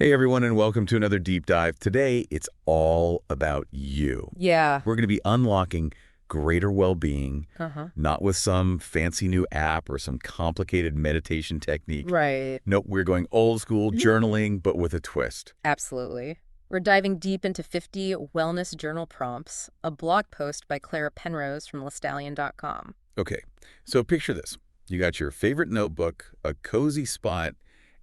Hey everyone, and welcome to another deep dive. Today, it's all about you. Yeah. We're going to be unlocking greater well-being, Uh-huh. not with some fancy new app or some complicated meditation technique. Right. Nope, we're going old school Mhm. journaling, but with a twist. Absolutely. We're diving deep into 50 wellness journal prompts, a blog post by Clara Penrose from lestallion.com. Okay, so picture this. You got your favorite notebook, a cozy spot,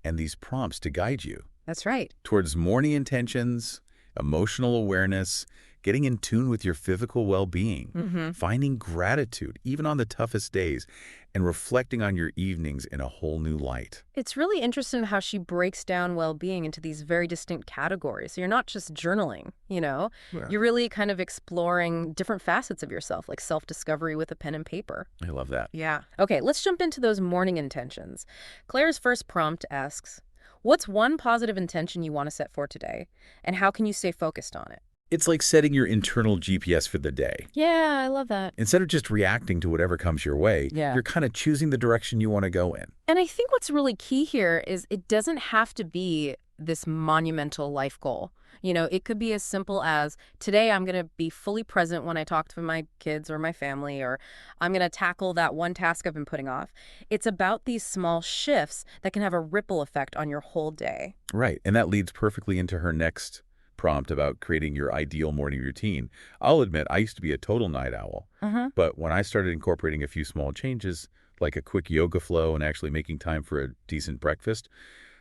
and these prompts to guide you That's right. towards morning intentions, emotional awareness, getting in tune with your physical well-being, Mm-hmm. finding gratitude, even on the toughest days, and reflecting on your evenings in a whole new light. It's really interesting how she breaks down well-being into these very distinct categories. So you're not just journaling. Yeah. You're really kind of exploring different facets of yourself, like self-discovery with a pen and paper. I love that. Yeah. Okay, let's jump into those morning intentions. Claire's first prompt asks, what's one positive intention you want to set for today, and how can you stay focused on it? It's like setting your internal GPS for the day. Yeah, I love that. Instead of just reacting to whatever comes your way, Yeah. you're kind of choosing the direction you want to go in. And I think what's really key here is it doesn't have to be this monumental life goal. It could be as simple as today I'm going to be fully present when I talk to my kids or my family, or I'm going to tackle that one task I've been putting off. It's about these small shifts that can have a ripple effect on your whole day. Right, and that leads perfectly into her next prompt about creating your ideal morning routine. I'll admit, I used to be a total night owl, Uh-huh. but when I started incorporating a few small changes, like a quick yoga flow and actually making time for a decent breakfast,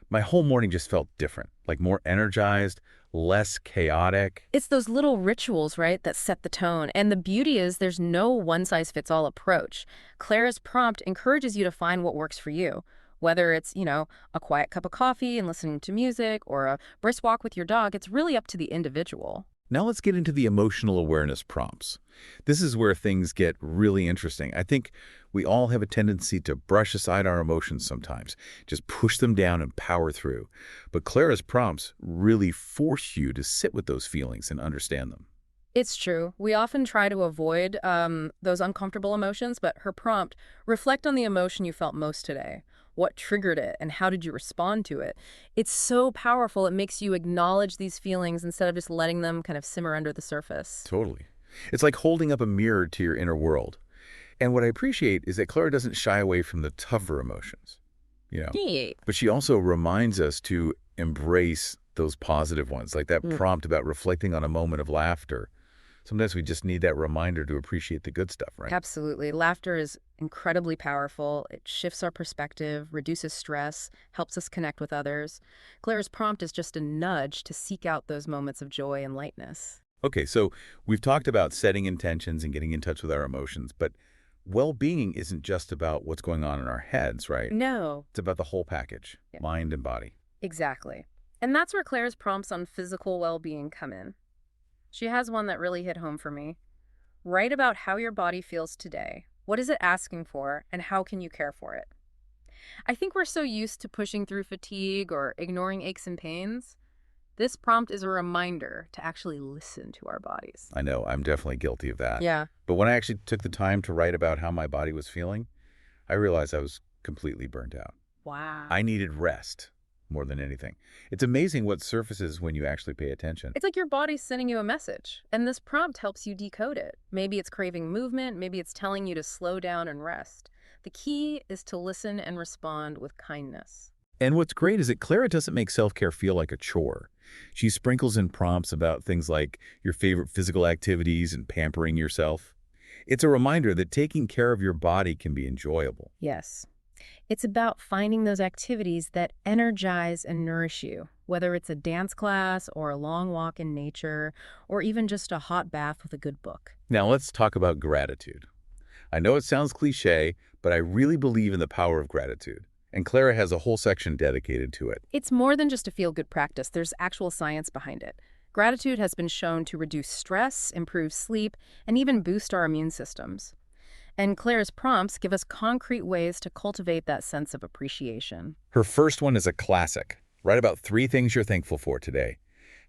my whole morning just felt different, like more energized, less chaotic. It's those little rituals, right, that set the tone. And the beauty is there's no one-size-fits-all approach. Clara's prompt encourages you to find what works for you, whether it's a quiet cup of coffee and listening to music or a brisk walk with your dog. It's really up to the individual. Now let's get into the emotional awareness prompts. This is where things get really interesting. I think we all have a tendency to brush aside our emotions sometimes, just push them down and power through. But Clara's prompts really force you to sit with those feelings and understand them. It's true. We often try to avoid those uncomfortable emotions, but her prompt, reflect on the emotion you felt most today. What triggered it, and how did you respond to it? It's so powerful. It makes you acknowledge these feelings instead of just letting them kind of simmer under the surface. Totally. It's like holding up a mirror to your inner world. And what I appreciate is that Clara doesn't shy away from the tougher emotions, you know. Yeah. But she also reminds us to embrace those positive ones, like that prompt about reflecting on a moment of laughter. Sometimes we just need that reminder to appreciate the good stuff, right? Absolutely. Laughter is incredibly powerful. It shifts our perspective, reduces stress, helps us connect with others. Claire's prompt is just a nudge to seek out those moments of joy and lightness. Okay, so we've talked about setting intentions and getting in touch with our emotions, but well-being isn't just about what's going on in our heads, right? No. It's about the whole package, Yeah. mind and body. Exactly. And that's where Claire's prompts on physical well-being come in. She has one that really hit home for me. Write about how your body feels today. What is it asking for, and how can you care for it? I think we're so used to pushing through fatigue or ignoring aches and pains. This prompt is a reminder to actually listen to our bodies. I know, I'm definitely guilty of that. Yeah. But when I actually took the time to write about how my body was feeling, I realized I was completely burnt out. Wow. I needed rest more than anything. It's amazing what surfaces when you actually pay attention. It's like your body's sending you a message, and this prompt helps you decode it. Maybe it's craving movement, maybe it's telling you to slow down and rest. The key is to listen and respond with kindness. And what's great is that Clara doesn't make self-care feel like a chore. She sprinkles in prompts about things like your favorite physical activities and pampering yourself. It's a reminder that taking care of your body can be enjoyable. Yes. It's about finding those activities that energize and nourish you, whether it's a dance class or a long walk in nature, or even just a hot bath with a good book. Now let's talk about gratitude. I know it sounds cliche, but I really believe in the power of gratitude. And Clara has a whole section dedicated to it. It's more than just a feel-good practice. There's actual science behind it. Gratitude has been shown to reduce stress, improve sleep, and even boost our immune systems. And Claire's prompts give us concrete ways to cultivate that sense of appreciation. Her first one is a classic. Write about 3 things you're thankful for today.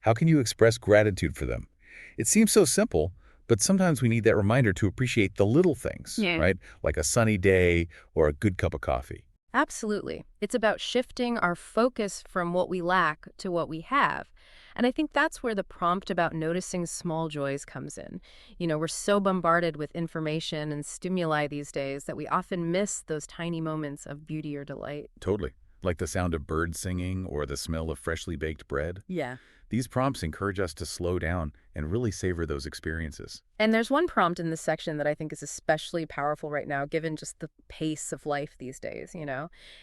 How can you express gratitude for them? It seems so simple, but sometimes we need that reminder to appreciate the little things, Yeah. right? Like a sunny day or a good cup of coffee. Absolutely. It's about shifting our focus from what we lack to what we have. And I think that's where the prompt about noticing small joys comes in. We're so bombarded with information and stimuli these days that we often miss those tiny moments of beauty or delight. Totally. Like the sound of birds singing or the smell of freshly baked bread. Yeah. These prompts encourage us to slow down and really savor those experiences. And there's one prompt in this section that I think is especially powerful right now, given just the pace of life these days.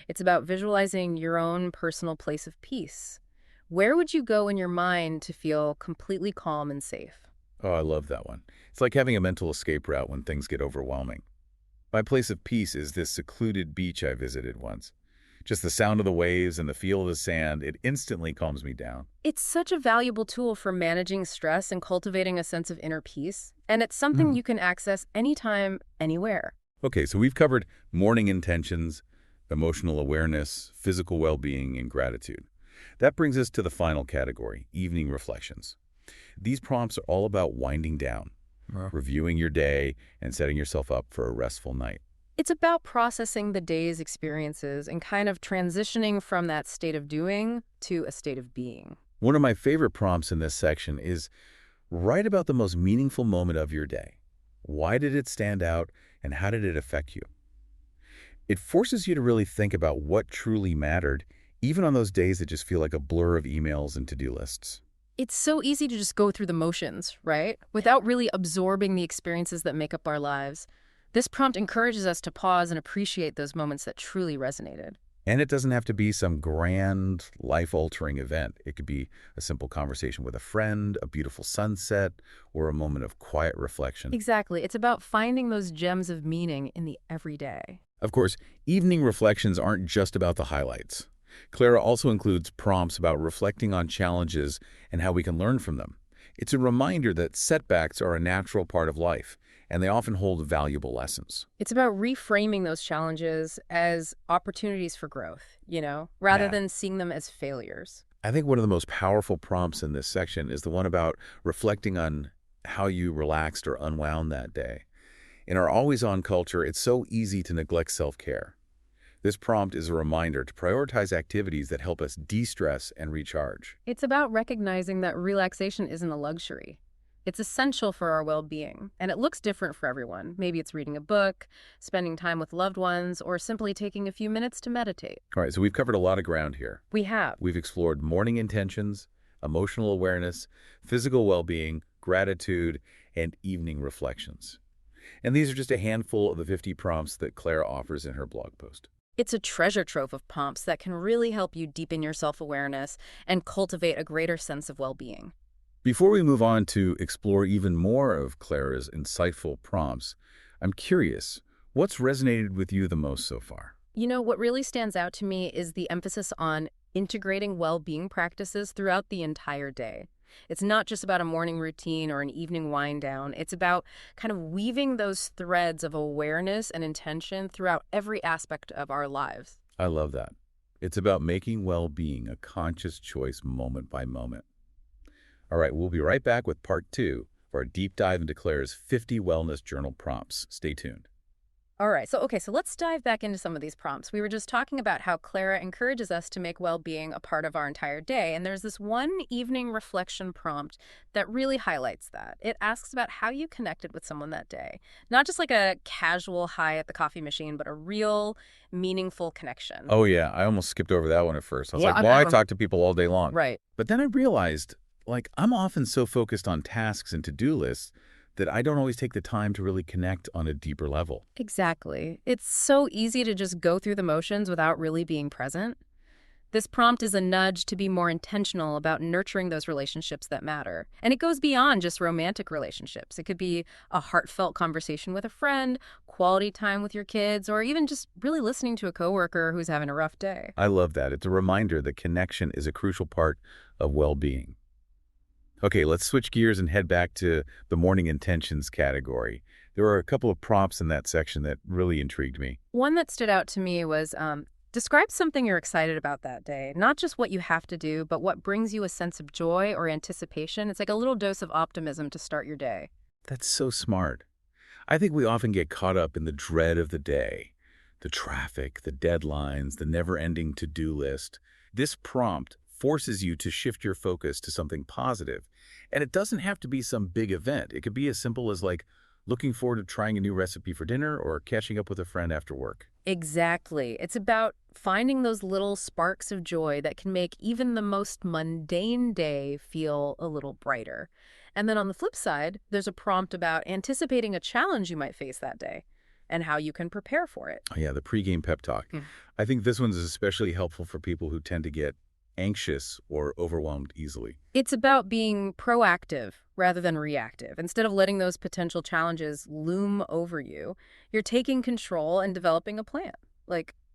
It's about visualizing your own personal place of peace. Where would you go in your mind to feel completely calm and safe? Oh, I love that one. It's like having a mental escape route when things get overwhelming. My place of peace is this secluded beach I visited once. Just the sound of the waves and the feel of the sand, it instantly calms me down. It's such a valuable tool for managing stress and cultivating a sense of inner peace, and it's something Mm. you can access anytime, anywhere. Okay, so we've covered morning intentions, emotional awareness, physical well-being, and gratitude. That brings us to the final category, evening reflections. These prompts are all about winding down, reviewing your day, and setting yourself up for a restful night. It's about processing the day's experiences and kind of transitioning from that state of doing to a state of being. One of my favorite prompts in this section is write about the most meaningful moment of your day. Why did it stand out, and how did it affect you? It forces you to really think about what truly mattered, even on those days that just feel like a blur of emails and to-do lists. It's so easy to just go through the motions, right? Without really absorbing the experiences that make up our lives. This prompt encourages us to pause and appreciate those moments that truly resonated. And it doesn't have to be some grand, life-altering event. It could be a simple conversation with a friend, a beautiful sunset, or a moment of quiet reflection. Exactly. It's about finding those gems of meaning in the everyday. Of course, evening reflections aren't just about the highlights. Clara also includes prompts about reflecting on challenges and how we can learn from them. It's a reminder that setbacks are a natural part of life, and they often hold valuable lessons. It's about reframing those challenges as opportunities for growth, rather Yeah. than seeing them as failures. I think one of the most powerful prompts in this section is the one about reflecting on how you relaxed or unwound that day. In our always-on culture, it's so easy to neglect self-care. This prompt is a reminder to prioritize activities that help us de-stress and recharge. It's about recognizing that relaxation isn't a luxury. It's essential for our well-being, and it looks different for everyone. Maybe it's reading a book, spending time with loved ones, or simply taking a few minutes to meditate. All right, so we've covered a lot of ground here. We have. We've explored morning intentions, emotional awareness, physical well-being, gratitude, and evening reflections. And these are just a handful of the 50 prompts that Clara offers in her blog post. It's a treasure trove of prompts that can really help you deepen your self-awareness and cultivate a greater sense of well-being. Before we move on to explore even more of Clara's insightful prompts, I'm curious, what's resonated with you the most so far? What really stands out to me is the emphasis on integrating well-being practices throughout the entire day. It's not just about a morning routine or an evening wind down. It's about kind of weaving those threads of awareness and intention throughout every aspect of our lives. I love that. It's about making well-being a conscious choice moment by moment. All right, we'll be right back with part 2 of our deep dive into Clara's 50 wellness journal prompts. Stay tuned. All right, so let's dive back into some of these prompts. We were just talking about how Clara encourages us to make well-being a part of our entire day, and there's this one evening reflection prompt that really highlights that. It asks about how you connected with someone that day. Not just like a casual hi at the coffee machine, but a real, meaningful connection. Oh yeah, I almost skipped over that one at first. I was Yeah, like, well, I talk to people all day long. Right. But then I realized, I'm often so focused on tasks and to-do lists that I don't always take the time to really connect on a deeper level. Exactly. It's so easy to just go through the motions without really being present. This prompt is a nudge to be more intentional about nurturing those relationships that matter. And it goes beyond just romantic relationships. It could be a heartfelt conversation with a friend, quality time with your kids, or even just really listening to a coworker who's having a rough day. I love that. It's a reminder that connection is a crucial part of well-being. Okay, let's switch gears and head back to the morning intentions category. There are a couple of prompts in that section that really intrigued me. One that stood out to me was describe something you're excited about that day. Not just what you have to do, but what brings you a sense of joy or anticipation. It's like a little dose of optimism to start your day. That's so smart. I think we often get caught up in the dread of the day, The traffic, the deadlines, the never-ending to-do list. This prompt forces you to shift your focus to something positive. And it doesn't have to be some big event. It could be as simple as like looking forward to trying a new recipe for dinner or catching up with a friend after work. Exactly. It's about finding those little sparks of joy that can make even the most mundane day feel a little brighter. And then on the flip side, there's a prompt about anticipating a challenge you might face that day and how you can prepare for it. Oh, yeah, the pregame pep talk. Mm. I think this one's especially helpful for people who tend to get anxious or overwhelmed easily. It's about being proactive rather than reactive. Instead of letting those potential challenges loom over you, you're taking control and developing a plan.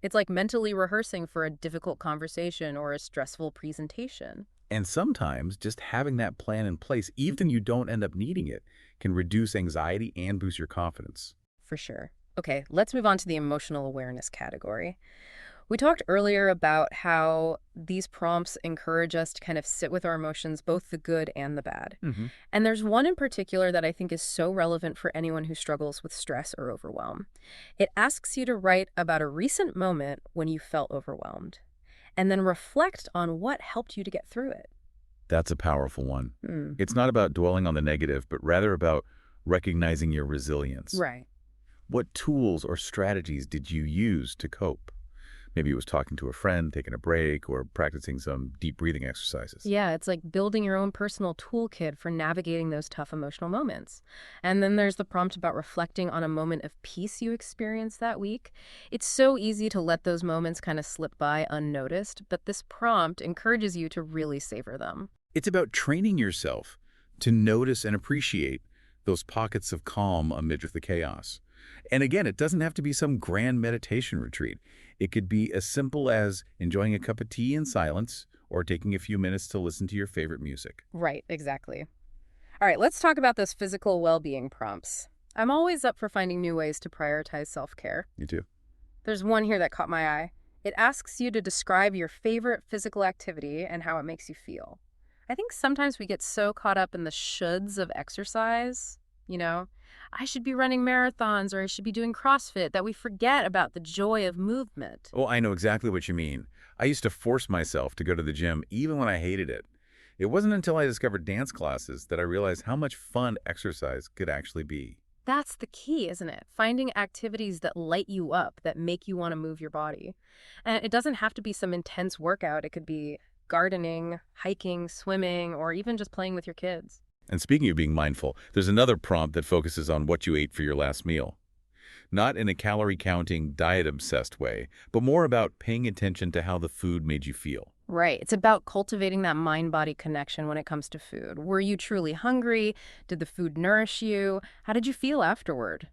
It's like mentally rehearsing for a difficult conversation or a stressful presentation. And sometimes just having that plan in place, even if you don't end up needing it, can reduce anxiety and boost your confidence. For sure. Okay, let's move on to the emotional awareness category. We talked earlier about how these prompts encourage us to kind of sit with our emotions, both the good and the bad. Hmm. And there's one in particular that I think is so relevant for anyone who struggles with stress or overwhelm. It asks you to write about a recent moment when you felt overwhelmed, and then reflect on what helped you to get through it. That's a powerful one. Hmm. It's not about dwelling on the negative, but rather about recognizing your resilience. Right. What tools or strategies did you use to cope? Maybe it was talking to a friend, taking a break, or practicing some deep breathing exercises. Yeah, it's like building your own personal toolkit for navigating those tough emotional moments. And then there's the prompt about reflecting on a moment of peace you experienced that week. It's so easy to let those moments kind of slip by unnoticed, but this prompt encourages you to really savor them. It's about training yourself to notice and appreciate those pockets of calm amid the chaos. And again, it doesn't have to be some grand meditation retreat. It could be as simple as enjoying a cup of tea in silence or taking a few minutes to listen to your favorite music. Right, exactly. All right, let's talk about those physical well-being prompts. I'm always up for finding new ways to prioritize self-care. You too? There's one here that caught my eye. It asks you to describe your favorite physical activity and how it makes you feel. I think sometimes we get so caught up in the shoulds of exercise, you know, I should be running marathons or I should be doing CrossFit, that we forget about the joy of movement. Oh, I know exactly what you mean. I used to force myself to go to the gym even when I hated it. It wasn't until I discovered dance classes that I realized how much fun exercise could actually be. That's the key, isn't it? Finding activities that light you up, that make you want to move your body. And it doesn't have to be some intense workout. It could be gardening, hiking, swimming, or even just playing with your kids. And speaking of being mindful, there's another prompt that focuses on what you ate for your last meal. Not in a calorie-counting, diet-obsessed way, but more about paying attention to how the food made you feel. Right. It's about cultivating that mind-body connection when it comes to food. Were you truly hungry? Did the food nourish you? How did you feel afterward?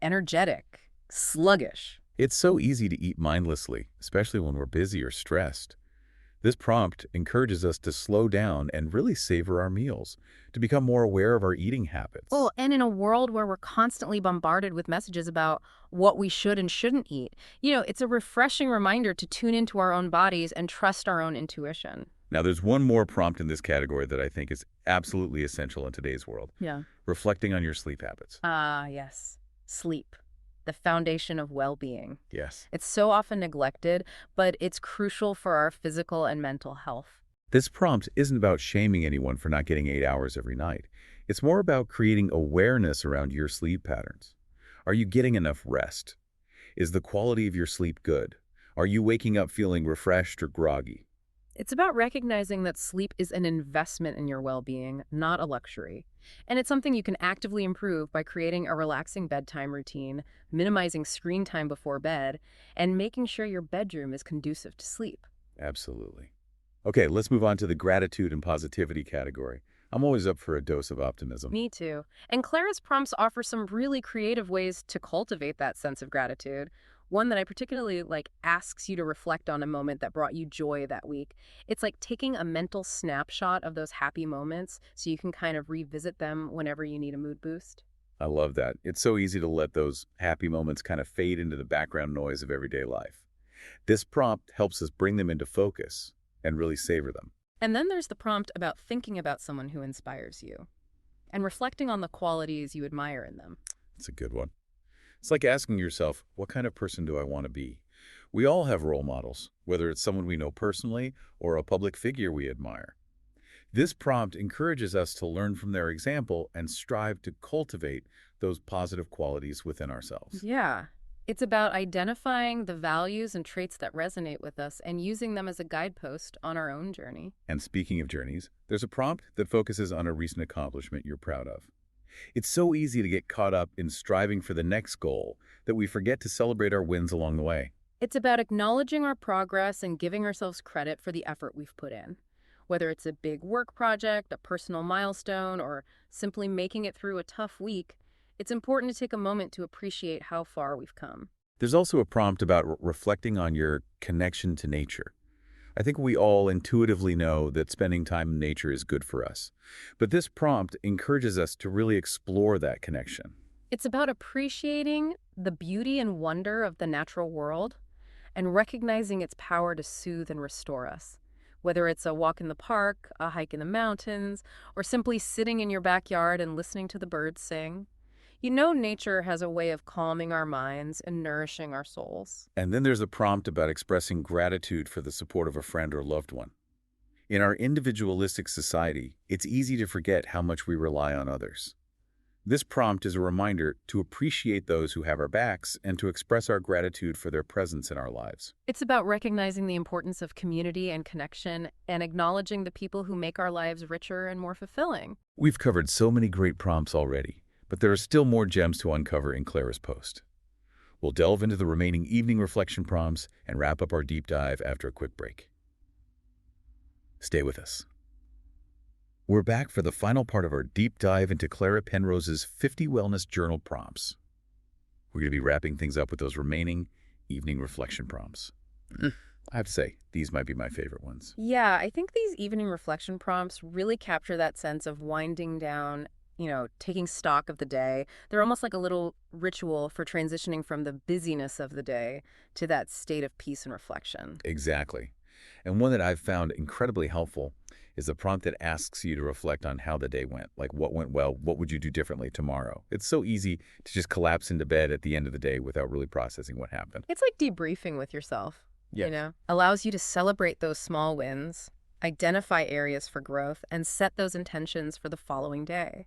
Energetic? Sluggish? It's so easy to eat mindlessly, especially when we're busy or stressed. This prompt encourages us to slow down and really savor our meals, to become more aware of our eating habits. Well, and in a world where we're constantly bombarded with messages about what we should and shouldn't eat, it's a refreshing reminder to tune into our own bodies and trust our own intuition. Now, there's one more prompt in this category that I think is absolutely essential in today's world. Yeah. Reflecting on your sleep habits. Ah, yes. Sleep. The foundation of well-being. Yes. It's so often neglected, but it's crucial for our physical and mental health. This prompt isn't about shaming anyone for not getting 8 hours every night. It's more about creating awareness around your sleep patterns. Are you getting enough rest? Is the quality of your sleep good? Are you waking up feeling refreshed or groggy? It's about recognizing that sleep is an investment in your well-being, not a luxury. And it's something you can actively improve by creating a relaxing bedtime routine, minimizing screen time before bed, and making sure your bedroom is conducive to sleep. Absolutely. Okay, let's move on to the gratitude and positivity category. I'm always up for a dose of optimism. Me too. And Clara's prompts offer some really creative ways to cultivate that sense of gratitude. One that I particularly like asks you to reflect on a moment that brought you joy that week. It's like taking a mental snapshot of those happy moments so you can kind of revisit them whenever you need a mood boost. I love that. It's so easy to let those happy moments kind of fade into the background noise of everyday life. This prompt helps us bring them into focus and really savor them. And then there's the prompt about thinking about someone who inspires you and reflecting on the qualities you admire in them. It's a good one. It's like asking yourself, what kind of person do I want to be? We all have role models, whether it's someone we know personally or a public figure we admire. This prompt encourages us to learn from their example and strive to cultivate those positive qualities within ourselves. Yeah. It's about identifying the values and traits that resonate with us and using them as a guidepost on our own journey. And speaking of journeys, there's a prompt that focuses on a recent accomplishment you're proud of. It's so easy to get caught up in striving for the next goal that we forget to celebrate our wins along the way. It's about acknowledging our progress and giving ourselves credit for the effort we've put in. Whether it's a big work project, a personal milestone, or simply making it through a tough week, it's important to take a moment to appreciate how far we've come. There's also a prompt about reflecting on your connection to nature. I think we all intuitively know that spending time in nature is good for us. But this prompt encourages us to really explore that connection. It's about appreciating the beauty and wonder of the natural world and recognizing its power to soothe and restore us. Whether it's a walk in the park, a hike in the mountains, or simply sitting in your backyard and listening to the birds sing, you know nature has a way of calming our minds and nourishing our souls. And then there's a prompt about expressing gratitude for the support of a friend or loved one. In our individualistic society, it's easy to forget how much we rely on others. This prompt is a reminder to appreciate those who have our backs and to express our gratitude for their presence in our lives. It's about recognizing the importance of community and connection and acknowledging the people who make our lives richer and more fulfilling. We've covered so many great prompts already, but there are still more gems to uncover in Clara's post. We'll delve into the remaining evening reflection prompts and wrap up our deep dive after a quick break. Stay with us. We're back for the final part of our deep dive into Clara Penrose's 50 Wellness Journal prompts. We're going to be wrapping things up with those remaining evening reflection prompts. I have to say, these might be my favorite ones. Yeah, I think these evening reflection prompts really capture that sense of winding down, taking stock of the day. They're almost like a little ritual for transitioning from the busyness of the day to that state of peace and reflection. Exactly. And one that I've found incredibly helpful is a prompt that asks you to reflect on how the day went. Like, what went well? What would you do differently tomorrow? It's so easy to just collapse into bed at the end of the day without really processing what happened. It's like debriefing with yourself, allows you to celebrate those small wins, identify areas for growth, and set those intentions for the following day.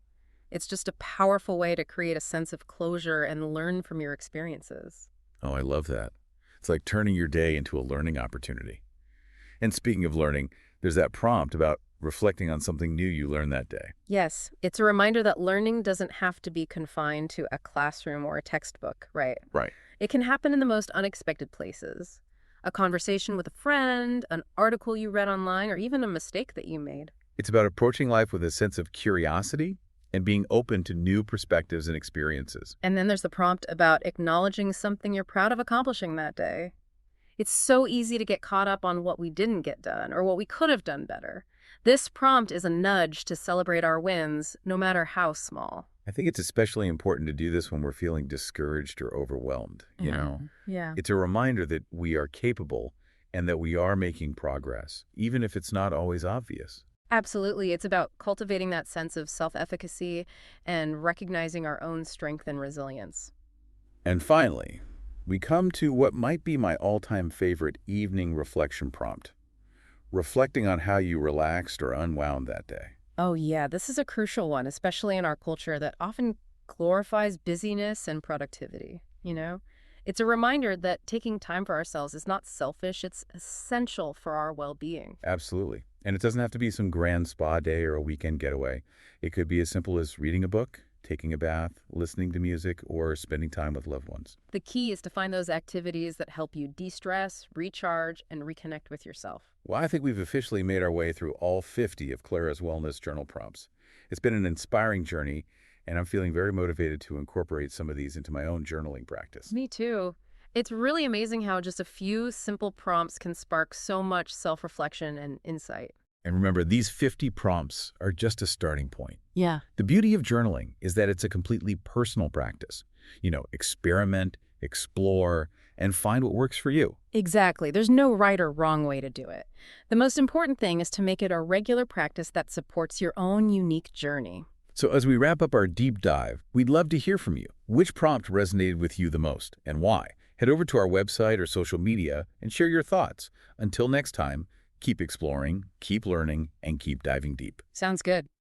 It's just a powerful way to create a sense of closure and learn from your experiences. Oh, I love that. It's like turning your day into a learning opportunity. And speaking of learning, there's that prompt about reflecting on something new you learned that day. Yes, it's a reminder that learning doesn't have to be confined to a classroom or a textbook, right? Right. It can happen in the most unexpected places. A conversation with a friend, an article you read online, or even a mistake that you made. It's about approaching life with a sense of curiosity and being open to new perspectives and experiences. And then there's the prompt about acknowledging something you're proud of accomplishing that day. It's so easy to get caught up on what we didn't get done or what we could have done better. This prompt is a nudge to celebrate our wins, no matter how small. I think it's especially important to do this when we're feeling discouraged or overwhelmed, Yeah. It's a reminder that we are capable and that we are making progress, even if it's not always obvious. Absolutely. It's about cultivating that sense of self-efficacy and recognizing our own strength and resilience. And finally, we come to what might be my all-time favorite evening reflection prompt, reflecting on how you relaxed or unwound that day. Oh, yeah. This is a crucial one, especially in our culture that often glorifies busyness and productivity. It's a reminder that taking time for ourselves is not selfish. It's essential for our well-being. Absolutely. And it doesn't have to be some grand spa day or a weekend getaway. It could be as simple as reading a book, taking a bath, listening to music, or spending time with loved ones. The key is to find those activities that help you de-stress, recharge, and reconnect with yourself. Well, I think we've officially made our way through all 50 of Clara's Wellness Journal prompts. It's been an inspiring journey, and I'm feeling very motivated to incorporate some of these into my own journaling practice. Me too. It's really amazing how just a few simple prompts can spark so much self-reflection and insight. And remember, these 50 prompts are just a starting point. Yeah. The beauty of journaling is that it's a completely personal practice. Experiment, explore, and find what works for you. Exactly. There's no right or wrong way to do it. The most important thing is to make it a regular practice that supports your own unique journey. So as we wrap up our deep dive, we'd love to hear from you. Which prompt resonated with you the most and why? Head over to our website or social media and share your thoughts. Until next time, keep exploring, keep learning, and keep diving deep. Sounds good.